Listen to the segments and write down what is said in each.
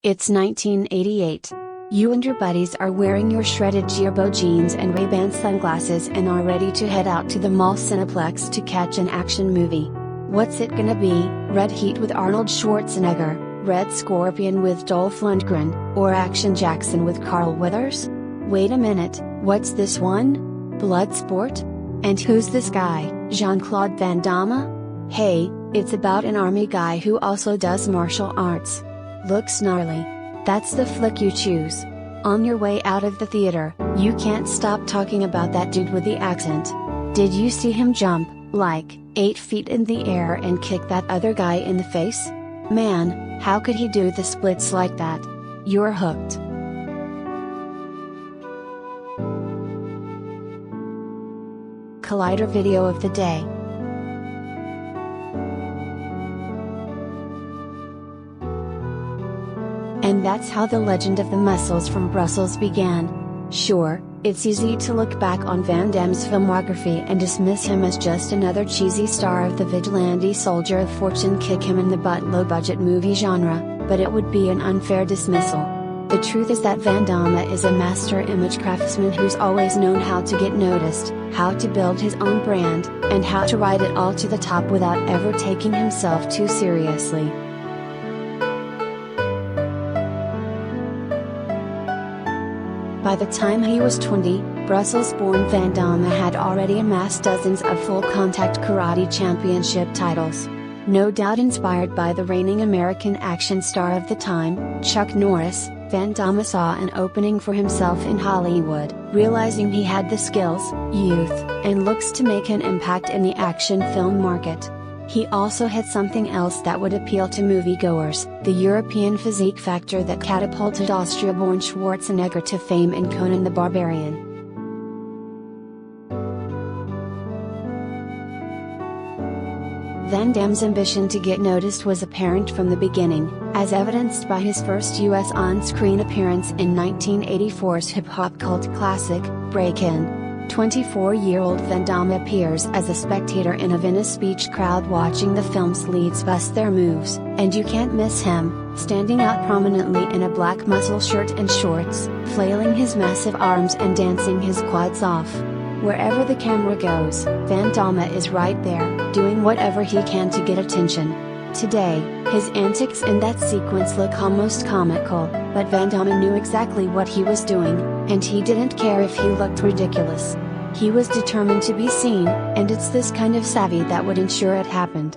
It's 1988. You and your buddies are wearing your shredded Girbaud jeans and Ray-Ban sunglasses and are ready to head out to the mall cineplex to catch an action movie. What's it gonna be, Red Heat with Arnold Schwarzenegger, Red Scorpion with Dolph Lundgren, or Action Jackson with Carl Weathers? Wait a minute, what's this one? Bloodsport? And who's this guy, Jean-Claude Van Damme? Hey, it's about an army guy who also does martial arts. Looks gnarly. That's the flick you choose. On your way out of the theater, you can't stop talking about that dude with the accent. Did you see him jump, like, 8 feet in the air and kick that other guy in the face? Man, how could he do the splits like that? You're hooked. Collider video of the day. And that's how the legend of the muscles from Brussels began. Sure, it's easy to look back on Van Damme's filmography and dismiss him as just another cheesy star of the vigilante soldier of fortune kick him in the butt low-budget movie genre, but it would be an unfair dismissal. The truth is that Van Damme is a master image craftsman who's always known how to get noticed, how to build his own brand, and how to ride it all to the top without ever taking himself too seriously. By the time he was 20, Brussels-born Van Damme had already amassed dozens of full-contact karate championship titles. No doubt inspired by the reigning American action star of the time, Chuck Norris, Van Damme saw an opening for himself in Hollywood, realizing he had the skills, youth, and looks to make an impact in the action film market. He also had something else that would appeal to moviegoers, the European physique factor that catapulted Austria-born Schwarzenegger to fame in Conan the Barbarian. Van Damme's ambition to get noticed was apparent from the beginning, as evidenced by his first U.S. on-screen appearance in 1984's hip-hop cult classic, Breakin'. 24-year-old Van Damme appears as a spectator in a Venice Beach crowd watching the film's leads bust their moves, and you can't miss him, standing out prominently in a black muscle shirt and shorts, flailing his massive arms and dancing his quads off. Wherever the camera goes, Van Damme is right there, doing whatever he can to get attention. Today, his antics in that sequence look almost comical, but Van Damme knew exactly what he was doing, and he didn't care if he looked ridiculous. He was determined to be seen, and it's this kind of savvy that would ensure it happened.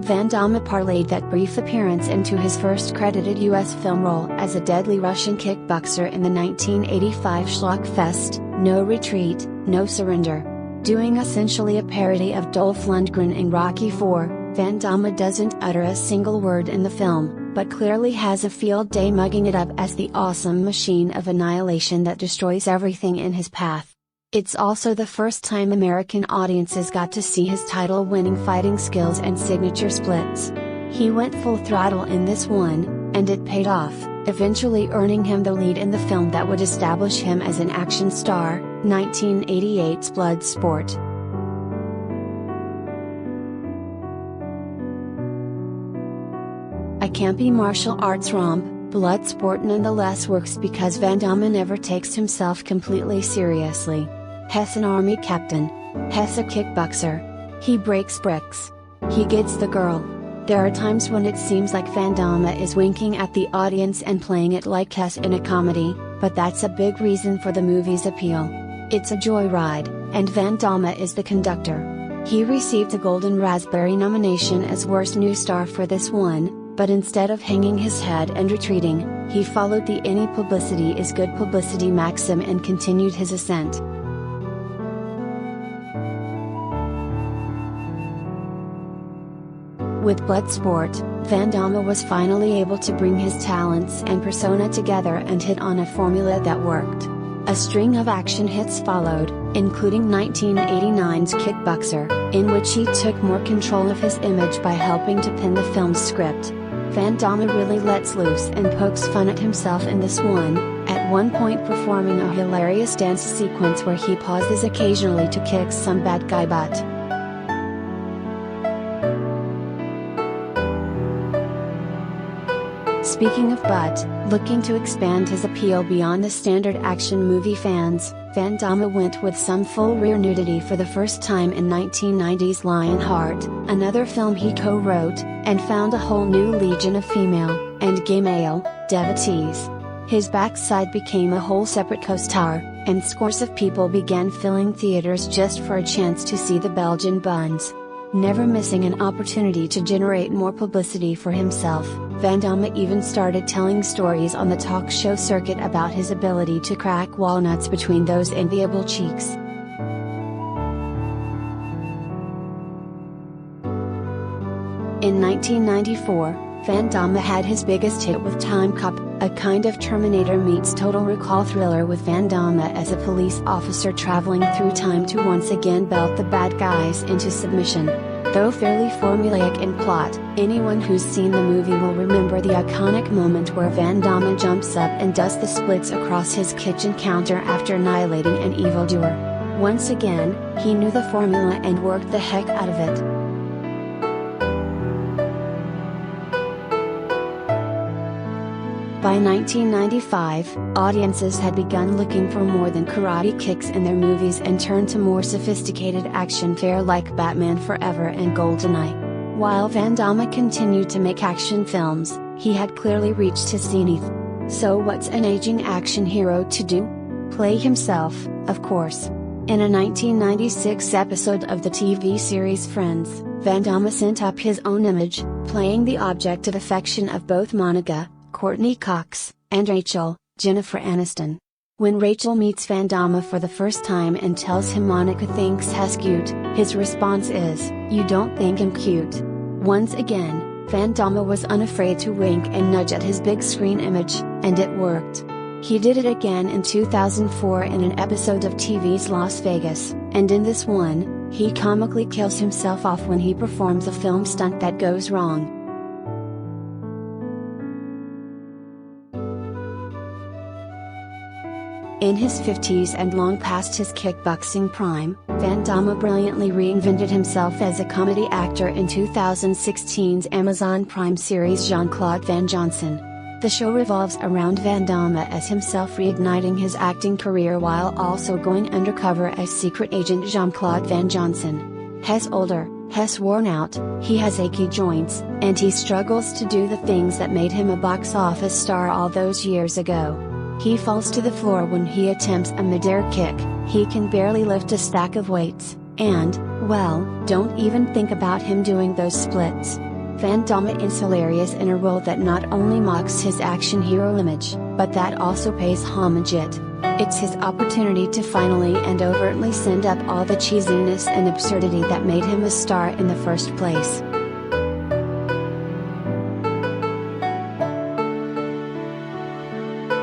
Van Damme parlayed that brief appearance into his first credited U.S. film role as a deadly Russian kickboxer in the 1985 schlockfest, No Retreat, No Surrender. Doing essentially a parody of Dolph Lundgren in Rocky IV, Van Damme doesn't utter a single word in the film, but clearly has a field day mugging it up as the awesome machine of annihilation that destroys everything in his path. It's also the first time American audiences got to see his title-winning fighting skills and signature splits. He went full throttle in this one, and it paid off, eventually earning him the lead in the film that would establish him as an action star, 1988's Bloodsport. A campy martial arts romp, Bloodsport nonetheless works because Van Damme never takes himself completely seriously. He's an army captain. He's a kickboxer. He breaks bricks. He gets the girl. There are times when it seems like Van Damme is winking at the audience and playing it like he's in a comedy, but that's a big reason for the movie's appeal. It's a joyride, and Van Damme is the conductor. He received a Golden Raspberry nomination as Worst New Star for this one, but instead of hanging his head and retreating, he followed the "any publicity is good publicity" maxim and continued his ascent. With Bloodsport, Van Damme was finally able to bring his talents and persona together and hit on a formula that worked. A string of action hits followed, including 1989's Kickboxer, in which he took more control of his image by helping to pen the film's script. Van Damme really lets loose and pokes fun at himself in this one, at one point performing a hilarious dance sequence where he pauses occasionally to kick some bad guy butt. Speaking of butt, looking to expand his appeal beyond the standard action movie fans, Van Damme went with some full rear nudity for the first time in 1990's Lionheart, another film he co-wrote, and found a whole new legion of female, and gay male, devotees. His backside became a whole separate co-star, and scores of people began filling theaters just for a chance to see the Belgian buns. Never missing an opportunity to generate more publicity for himself, Van Damme even started telling stories on the talk show circuit about his ability to crack walnuts between those enviable cheeks. In 1994, Van Damme had his biggest hit with Time Cop, a kind of Terminator meets Total Recall thriller with Van Damme as a police officer traveling through time to once again belt the bad guys into submission. Though fairly formulaic in plot, anyone who's seen the movie will remember the iconic moment where Van Damme jumps up and does the splits across his kitchen counter after annihilating an evildoer. Once again, he knew the formula and worked the heck out of it. By 1995, audiences had begun looking for more than karate kicks in their movies and turned to more sophisticated action fare like Batman Forever and GoldenEye. While Van Damme continued to make action films, he had clearly reached his zenith. So what's an aging action hero to do? Play himself, of course. In a 1996 episode of the TV series Friends, Van Damme sent up his own image, playing the object of affection of both Monica, Courtney Cox, and Rachel, Jennifer Aniston. When Rachel meets Van Damme for the first time and tells him Monica thinks he's cute, his response is, "You don't think I'm cute?" Once again, Van Damme was unafraid to wink and nudge at his big screen image, and it worked. He did it again in 2004 in an episode of TV's Las Vegas, and in this one, he comically kills himself off when he performs a film stunt that goes wrong. In his 50s and long past his kickboxing prime, Van Damme brilliantly reinvented himself as a comedy actor in 2016's Amazon Prime series Jean-Claude Van Johnson. The show revolves around Van Damme as himself reigniting his acting career while also going undercover as secret agent Jean-Claude Van Johnson. He's older, he's worn out, he has achy joints, and he struggles to do the things that made him a box office star all those years ago. He falls to the floor when he attempts a mid-air kick, he can barely lift a stack of weights, and, well, don't even think about him doing those splits. Van Damme is hilarious in a role that not only mocks his action hero image, but that also pays homage it. It's his opportunity to finally and overtly send up all the cheesiness and absurdity that made him a star in the first place.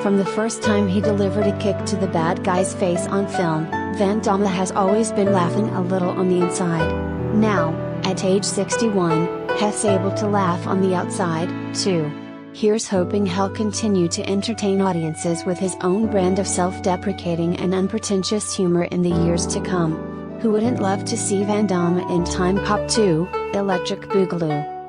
From the first time he delivered a kick to the bad guy's face on film, Van Damme has always been laughing a little on the inside. Now, at age 61, he's able to laugh on the outside, too. Here's hoping he'll continue to entertain audiences with his own brand of self-deprecating and unpretentious humor in the years to come. Who wouldn't love to see Van Damme in Time Cop 2, Electric Boogaloo?